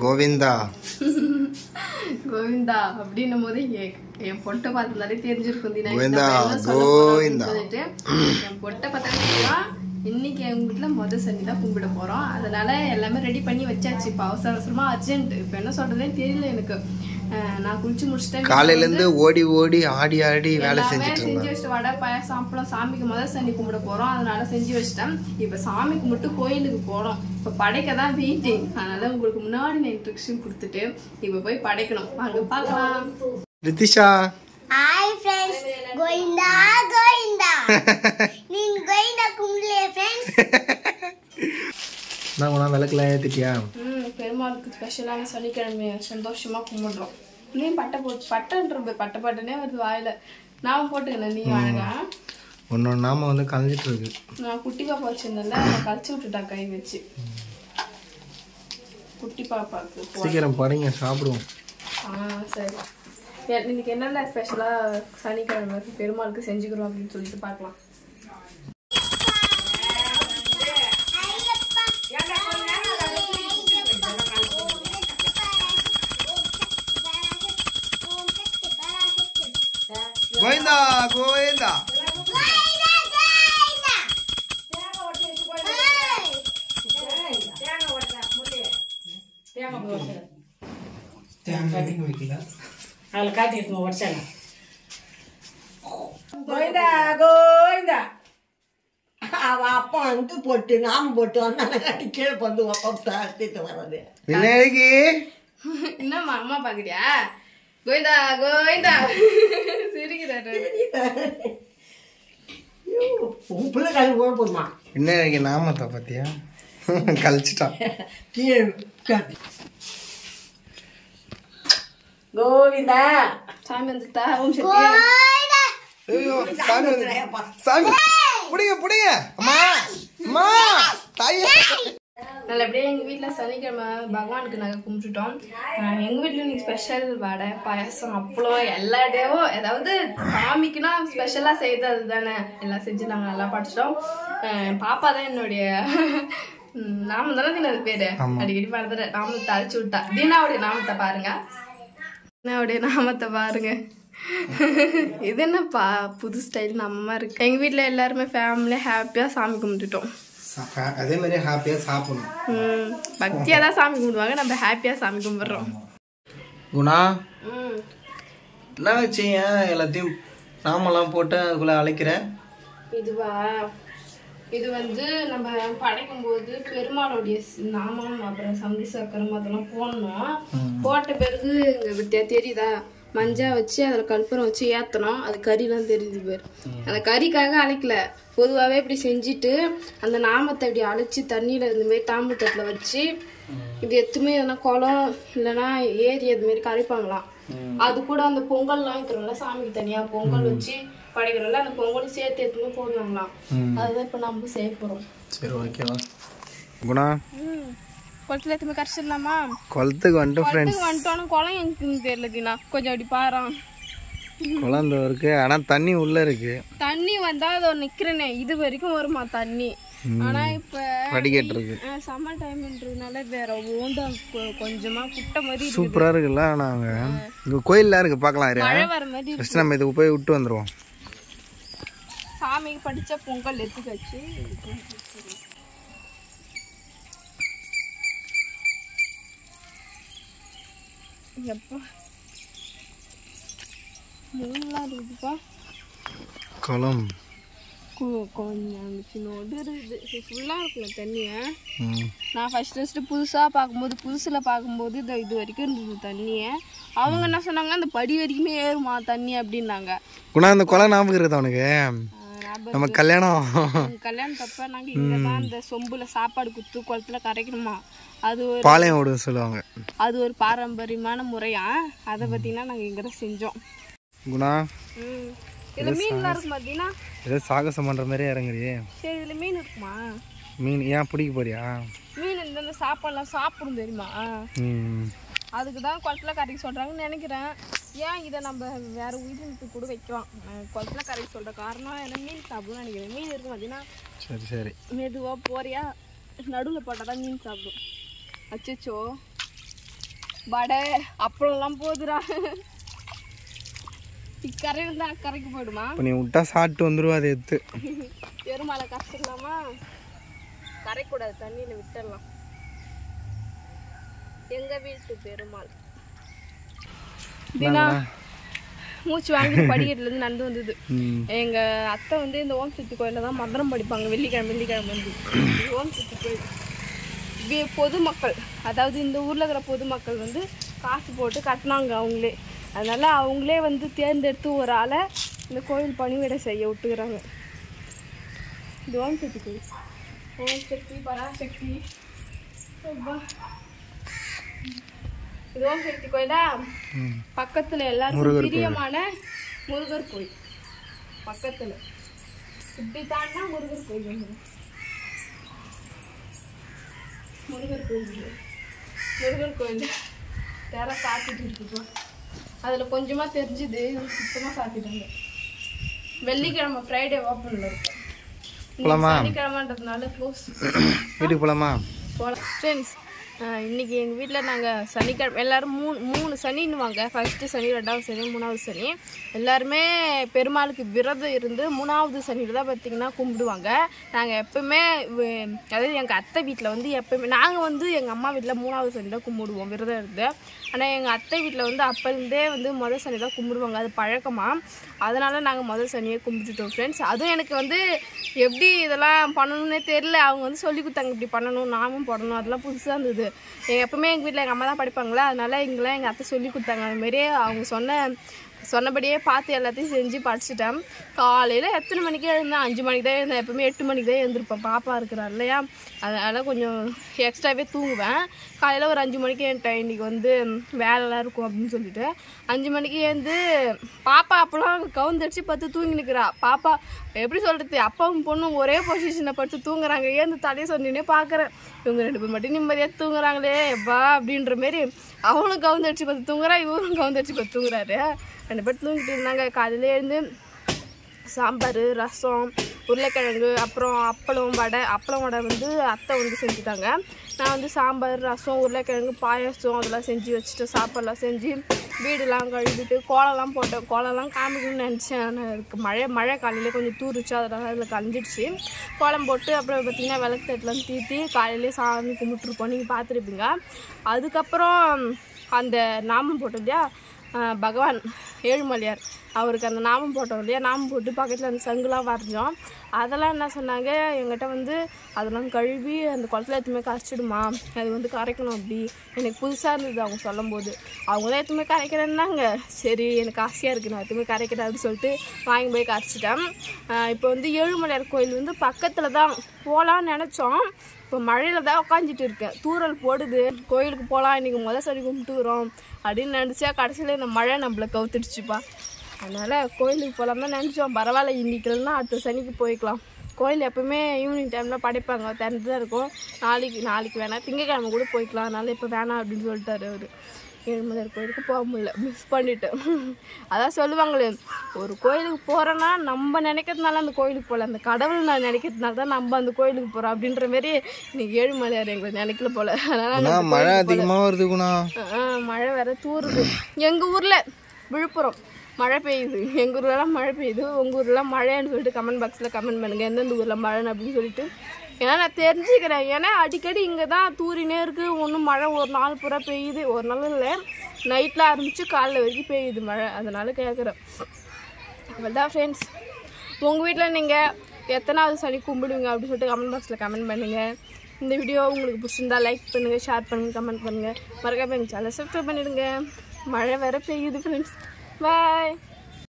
கோவிந்தா கோவிந்தா அப்படின்னும் போது என் பொட்டை பார்த்தாலே தெரிஞ்சிருக்கும் கோவிந்தா கோவிந்தா என் பொட்டை பார்த்தா இன்னைக்கு எங்க வீட்டுல மொதல் சனி தான் கும்பிட போறோம். அதனால எல்லாமே ரெடி பண்ணி வச்சாச்சு. இப்போ அவசர அவசரமா அர்ஜென்ட். இப்போ என்ன சொல்றதுன்னு தெரியல எனக்கு. நான் குளிச்சு முடிச்சிட்டேன். காலையில இருந்து ஓடி ஓடி ஆடி ஆடி வேலை செஞ்சு வச்சுட்டு வடை பாயாசம் அப்பளம் சாமிக்கு முதல் சனி கும்பிட போறோம். அதனால செஞ்சு வச்சிட்டேன். இப்ப சாமிக்கு மட்டும் கோயிலுக்கு போறோம். இப்ப படைக்க தான் வெயிட்டிங். அதனால உங்களுக்கு முன்னாடி நான் இன்ஸ்ட்ரக்ஷன் கொடுத்துட்டு இப்ப போய் படைக்கணும். வாங்க பார்க்கலாம். ரித்திஷா ஹாய் फ्रेंड्स கோயிந்தா கோயிந்தா நீங்க கோயிந்தா கும்பிடலையா फ्रेंड्स நான் உன விளக்கல ஏத்திட்டியா? பெருமாளுக்கு ஸ்பெஷலான சனிக்கிழமை சந்தோஷமா கும்பிடுறோம். நீ பட்டை பட்டனே வருது வாயில. நான் போட்டுக்கிறேன். நீ வாழகா உன்னோட நாம வந்து கலைஞ்சிட்டு இருக்கு. நான் குட்டி பாப்பா வச்சிருந்தேன்ல கழிச்சு விட்டுட்டா கை வச்சு. குட்டி பாப்பாக்கு சீக்கிரம் படைங்க சாப்பிடுவோம். சரி. இன்னைக்கு என்னென்ன ஸ்பெஷலா சனிக்கிழமை பெருமாளுக்கு செஞ்சுக்கிறோம் அப்படின்னு சொல்லிட்டு பார்க்கலாம். கோவிந்தா கோவிந்தா அதில் காட்டிட்டு உடச்சாங்க. கோயிந்தா கோயிந்தா அவன் அப்பா வந்து போட்டு நாம போட்டு வந்தாங்க காட்டி கீழே வந்து உட்காந்து வர்றது. இன்னைக்கு என்னம்மா அம்மா பாக்குறியா? கோயிந்தா கோயிந்தா சிரிக்கிறாரு. உன் பிள்ளை கல்வி போட போதுமா? இன்னைக்கு நாமத்தை பத்தியா கழிச்சிட்டான். கீழே கோவிந்தா சாமி வந்துட்டா. ஐயோ சாமி வந்து சாமி புடிங்க புடிங்க அம்மா அம்மா தாயே. நல்லபடியா எங்க வீட்டுல சனிக்கிழமை பகவானுக்கு நாங்க கும்பிட்டுட்டோம். எங்க வீட்டுல இன்னைக்கு ஸ்பெஷல் வடை பாயாசம் அப்பளம் எல்லா டேவும் ஏதாவது சாமிக்குன்னா ஸ்பெஷலா செய்யறது அதுதானே. எல்லாம் செஞ்சு நாங்க நல்லா படிச்சிட்டோம். பாப்பா தான் என்னுடைய நாம தானே தினது பேரு அடிக்கடி மறந்துடுற நாமத்தை அழைச்சு விட்டா. தீனாவுடைய நாமத்தை பாருங்க. தீனாவுடைய நாமத்தை பாருங்க. இது என்னப்பா புது ஸ்டைல் நம்ம இருக்கு. எங்க வீட்டுல எல்லாருமே ஃபேமிலியா ஹாப்பியா சாமி கும்பிட்டுட்டோம். அதே மாதிரி ஹாப்பியா சாப்பிடணும். பக்தியா தான் சாமி கும்பிடுவாங்க. நம்ம ஹாப்பியா சாமி கும்பிடுறோம். குணா என்ன வச்சு எல்லாத்தையும் நாமெல்லாம் போட்டு அதுக்குள்ள அழைக்கிற? இதுவா இது வந்து நம்ம படைக்கும் போது பெருமாளுடைய நாமம் அப்புறம் சந்தி சக்கரம் அதெல்லாம் போடணும். போட்ட பிறகு இங்க தெரியுதா மஞ்சா வச்சு அதுல கற்பூரம் வச்சு ஏத்தணும். அது கறிலாம் தெரியுது பேர். அந்த கறிக்காக அழைக்கல. பொதுவாகவே இப்படி செஞ்சுட்டு அந்த நாமத்தை இப்படி அழைச்சி தண்ணியில இந்த மாதிரி தாம்பு தட்டுல வச்சு இது எத்துமே எதனா குளம் இல்லைன்னா ஏரி அது மாதிரி கரைப்பாங்களாம். அது கூட அந்த பொங்கல்லாம் வைக்கிறோம்ல சாமிக்கு தனியா பொங்கல் வச்சு படைக்கிறோம்ல அந்த பொங்கலும் சேர்த்து எத்துமே போடுவாங்களாம். அதுதான் இப்ப நம்ம செய்ய போறோம். சரி ஓகேவா குணா? குளத்துல எத்துமே கரைச்சிடலாமா? குளத்துக்கு வந்துட்டோம் ஃப்ரெண்ட்ஸ். வந்துட்டோம். குளம் எனக்கு தெரியல தீனா. கொஞ்சம் அப்படி பாறான். குளம் இருக்கு ஆனா தண்ணி உள்ள இருக்கு. தண்ணி வந்தா அது நிக்கிறேனே இது வரைக்கும் வருமா தண்ணி. ஆனா இப்ப வடிகட்டு இருக்கு. சம்மர் டைம்ன்றதுனால வேற ஓண்டா கொஞ்சமா குட்டை மாதிரி சூப்பரா இருக்குல்ல. நாங்க இங்க கோயில்ல இருக்கு பாக்கலாம். மழை வர மாதிரி ஃபர்ஸ்ட் நம்ம இதுக்கு போய் விட்டு வந்துருவோம். சாமிக்கு படிச்ச பொங்கல் எடுத்து வச்சு எப்பா முள்ளா இருக்குப்பா. குளம் கொஞ்சம் சின்னோடு இருக்குது. ஃபுல்லாக இருக்குல்ல தண்ணியை. நான் ஃபஸ்ட்டு புதுசாக பார்க்கும்போது இது வரைக்கும் இருந்தது தண்ணியை. அவங்க என்ன சொன்னாங்க அந்த படி வரைக்குமே ஏறுமா தண்ணி அப்படின்னாங்க. குணா அந்த குளம் ஞாபகம் இருக்குது அவனுக்கு? நம்ம கல்யாணத்தப்ப நாங்கள் இங்கே தான் அந்த சொம்புல சாப்பாடு குத்து குளத்துல கரைக்கணுமா. அது ஒரு பாளையம் ஓடு சொல்லுவாங்க. அது ஒரு பாரம்பரியமான முறையா. அதை பார்த்தீங்கன்னா நாங்கள் இங்கே தான் செஞ்சோம். குணா இதுல மீன்லாம் இருக்கும் பார்த்தீங்கன்னா ஏதோ சாகசம் பண்ற மாதிரி இறங்குறியே. சரி இதுல மீன் இருக்குமா? மீன் ஏன் பிடிக்க போறியா? மீன் இந்த சாப்பாடுலாம் சாப்பிடும் தெரியுமா? அதுக்கு தான் குளத்துல கரைக்க சொல்றாங்கன்னு நினைக்கிறேன். ஏன் இதை நம்ம வேற உயிரினத்துக்கு கூட வைக்கலாம். குளத்துல கரைக்க சொல்ற காரணம் என்ன மீன் சாப்பிடும்னு நினைக்கிறேன். மீன் இருக்கும் பார்த்தீங்கன்னா சரி சரி மெதுவா போறியா நடுவில் போட்டால் தான் மீன் சாப்பிடும். அச்சோ வடை அப்பளம்லாம் போகுதுடா. இக்கரையில் தான் அக்கறைக்கு போயிடுமா? இப்போ நீ விட்டா சாப்பிட்டு வந்துடுவா அதை எடுத்து. பெருமாளை கஷ்டலாமா? கரைக்கூடாது, தண்ணியில் விட்டுடலாம். எங்கள் வீட்டு பெருமாள் தினா மூச்சு வாங்கிட்டு படிக்கட்டுலேருந்து நடந்து வந்தது. எங்கள் அத்தை வந்து இந்த ஓம் சக்தி கோயிலில் தான் மந்திரம் படிப்பாங்க வெள்ளிக்கிழமை வந்து. ஓம் சக்தி கோயில் பொதுமக்கள், அதாவது இந்த ஊரில் இருக்கிற பொதுமக்கள் வந்து காசு போட்டு கட்டினாங்க அவங்களே. அதனால் அவங்களே வந்து தேர்ந்தெடுத்து ஒரு ஆளை இந்த கோயில் பணிவிடை செய்ய விட்டுக்கிறாங்க. இது ஓம் சக்தி கோயில். ஓம் சக்தி பராசக்தி. இது ஓம் சக்தி கோயிலா? பக்கத்தில் எல்லாருக்கும் பிரியமான முருகர் கோயில் பக்கத்தில். இப்படி தாண்டா முருகர் கோயில். முருகர் கோயில் யாரா சாத்திட்டு இருக்குப்பா. அதில் கொஞ்சமாக தெரிஞ்சுது, சுத்தமாக சாத்திட்டாங்க. வெள்ளிக்கிழமை ஃப்ரைடே ஓப்பனில் இருக்கும். சனிக்கிழமைன்றதுனால க்ளோஸ். வீட்டுக்கு போகலாமா? போகலாம் ஃப்ரெண்ட்ஸ். இன்றைக்கி எங்கள் வீட்டில் நாங்கள் சனிக்கிழமை எல்லோரும் மூணு சனின்னுவாங்க. ஃபஸ்ட்டு சனி, 2வது சனி, 3வது சனி. எல்லாருமே பெருமாளுக்கு விரதம் இருந்து 3வது சனியில் தான் பார்த்திங்கன்னா கும்பிடுவாங்க. நாங்கள் எப்போவுமே, அதாவது எங்கள் அத்தை வீட்டில் வந்து எப்போயுமே நாங்கள் வந்து எங்கள் அம்மா வீட்டில் 3வது சனி தான் கும்பிடுவோம் விரதம் இருந்து. ஆனால் எங்கள் அத்தை வீட்டில் வந்து அப்போலேருந்தே வந்து முதல் சனி தான் கும்பிடுவாங்க, அது பழக்கமாக. அதனால் நாங்கள் முதல் சனியை கும்பிட்டுட்டோம் ஃப்ரெண்ட்ஸ். அதுவும் எனக்கு வந்து எப்படி இதெல்லாம் பண்ணணுன்னே தெரில. அவங்க வந்து சொல்லி கொடுத்தாங்க இப்படி பண்ணணும், நாமும் போடணும். அதெல்லாம் புதுசாக இருந்தது. எப்பவுமே எங்கள் வீட்டில் எங்கள் அம்மா தான் படிப்பாங்களா, அதனால் எங்களாம் எங்கள் அத்தை சொல்லி கொடுத்தாங்க. அதுமாரி அவங்க சொன்னபடியே பார்த்து எல்லாத்தையும் செஞ்சு படிச்சுட்டேன். காலையில் எத்தனை மணிக்கு எழுந்தேன்? 5 மணிக்கு தான் எழுந்தேன். எப்பவுமே 8 மணிக்கு தான் எழுந்திருப்பேன், பாப்பா இருக்கிறார் இல்லையா. அதனால் கொஞ்சம் எக்ஸ்ட்ராவே தூங்குவேன். காலையில் ஒரு 5 மணிக்கு எழுந்துட்டேன். இன்றைக்கி வந்து வேலைலாம் இருக்கும் அப்படின்னு சொல்லிட்டு 5 மணிக்கு எழுந்து பாப்பா அப்போலாம் கவுந்தடிச்சு பார்த்து தூங்கி நிற்கிறா. பாப்பா எப்படி சொல்கிறது, அப்பாவும் பொண்ணும் ஒரே பொசிஷனில் படுத்து தூங்குறாங்க. ஏந்து தலையை சொன்னே பார்க்குறேன், இவங்க 2 பேர் மட்டும் நிம்மதியாக தூங்குறாங்களே வா அப்படின்ற மாரி. அவனும் கவுந்தடிச்சு பார்த்து தூங்குறா, இவரும் கவுந்தடிச்சு பார்த்து தூங்குறாரு. 2 பேர் தூங்கிட்டு இருந்தாங்க. காலையில் எழுந்து சாம்பார், ரசம், உருளைக்கிழங்கு, அப்புறம் அப்பளம் வடை வந்து அத்தை வந்து செஞ்சுட்டாங்க. நான் வந்து சாம்பார், ரசம், உருளைக்கிழங்கு, பாயாசம் அதெல்லாம் செஞ்சு வச்சுட்டு சாப்பாடெல்லாம் செஞ்சு வீடெல்லாம் கழுவிட்டு கோலம்லாம் போட்டேன். கோலம்லாம் காமிக்கணும்னு நினச்சேன். அதுக்கு மழை காலையில் கொஞ்சம் தூரிச்சு, அதனால் அதில் கலைஞ்சிடுச்சு. கோலம் போட்டு அப்புறம் பார்த்திங்கன்னா விளக்கு தட்டெலாம் தீர்த்தி காலையிலே சாமி கும்பிட்டுருப்போம், நீங்கள் பார்த்துருப்பீங்க. அதுக்கப்புறம் அந்த நாமம் போட்டோம் இல்லையா, பகவான் ஏழுமலையார், அவருக்கு அந்த நாமம் போட்டோம் இல்லையா, நாமம் போட்டு பக்கத்தில் அந்த சங்குலாம் வரைஞ்சோம். அதெல்லாம் என்ன சொன்னாங்க எங்கிட்ட வந்து, அதெல்லாம் கழுவி அந்த குளத்துல எதுவுமே கரைச்சிடுமா, அது வந்து கரைக்கணும். அப்படி எனக்கு புதுசாக இருந்தது அவங்க சொல்லும் போது. அவங்க தான் எதுவுமே கரைக்கிறேன்னாங்க. சரி எனக்கு ஆசையாக இருக்குது, நான் எதுவுமே கரைக்கிறேன் அப்படின்னு சொல்லிட்டு வாங்கி போய் கரைச்சிட்டேன். இப்போ வந்து ஏழுமலையார் கோயில் வந்து பக்கத்தில் தான் போகலான்னு நினச்சோம். இப்போ மழையில் தான் உட்காந்துட்டு இருக்கேன், தூரல் போடுது. கோயிலுக்கு போகலாம், இன்றைக்கி முதல் சரி கும்பிட்டு வரோம் அப்படின்னு நினச்சா கடைசியில் இந்த மழை நம்மளை கவுத்துடுச்சுப்பா. அதனால் கோயிலுக்கு போகலாம் தான் நினச்சோம். பரவாயில்ல, இன்றைக்கி இல்லைன்னா அடுத்த சனிக்கு போய்க்கலாம். கோயில் எப்போவுமே ஈவினிங் டைமில் படைப்பாங்க, திறந்து தான் இருக்கும். நாளைக்கு வேணாம், திங்கக்கிழமை கூட போய்க்கலாம். அதனால் இப்போ வேணாம் அப்படின்னு சொல்லிட்டாரு அவர். ஏழுமலையார் கோயிலுக்கு போக முடியல, மிஸ் பண்ணிட்டேன். அதான் சொல்லுவாங்களே, ஒரு கோயிலுக்கு போகிறோன்னா நம்ம நினைக்கிறதுனால அந்த கோயிலுக்கு போகல, அந்த கடவுள் நான் நினைக்கிறதுனால தான் நம்ம அந்த கோயிலுக்கு போகிறோம் அப்படின்ற மாரி இன்னைக்கு ஏழுமலையார் எங்களை நினைக்கல போல. அதனால் மழை அதிகமாக வருதுக்குண்ணா. மழை வேற தூருது. எங்கள் ஊரில் விழுப்புரம் மழை பெய்யுது, எங்கள் ஊர்லலாம் மழை பெய்யுது. உங்கள் ஊர்லாம் மழைன்னு சொல்லிட்டு கமெண்ட் பாக்ஸில் கமெண்ட் பண்ணுங்கள் எந்தெந்த ஊரில் மழைன்னு அப்படின்னு சொல்லிட்டு. ஏன்னா நான் தெரிஞ்சுக்கிறேன், ஏன்னா அடிக்கடி இங்கே தான் தூரினே இருக்குது. ஒன்றும் மழை ஒரு நாள் பூரா பெய்யுது, ஒரு நாள் இல்லை, நைட்டில் ஆரம்பித்து காலைல வரைக்கும் பெய்யுது மழை. அதனால் கேட்குறேன். அவ்வளோதான் ஃப்ரெண்ட்ஸ். உங்கள் வீட்டில் நீங்கள் எத்தனாவது சனி கும்பிடுவீங்க அப்படின்னு சொல்லிட்டு கமெண்ட் பாக்ஸில் கமெண்ட் பண்ணுங்கள். இந்த வீடியோ உங்களுக்கு பிடிச்சிருந்தா லைக் பண்ணுங்கள், ஷேர் பண்ணுங்கள், கமெண்ட் பண்ணுங்கள். மறக்காம எங்கள் சேனலை சப்ஸ்கிரைப் பண்ணிவிடுங்க. மழை வேறு பெய்யுது ஃப்ரெண்ட்ஸ். பாய்.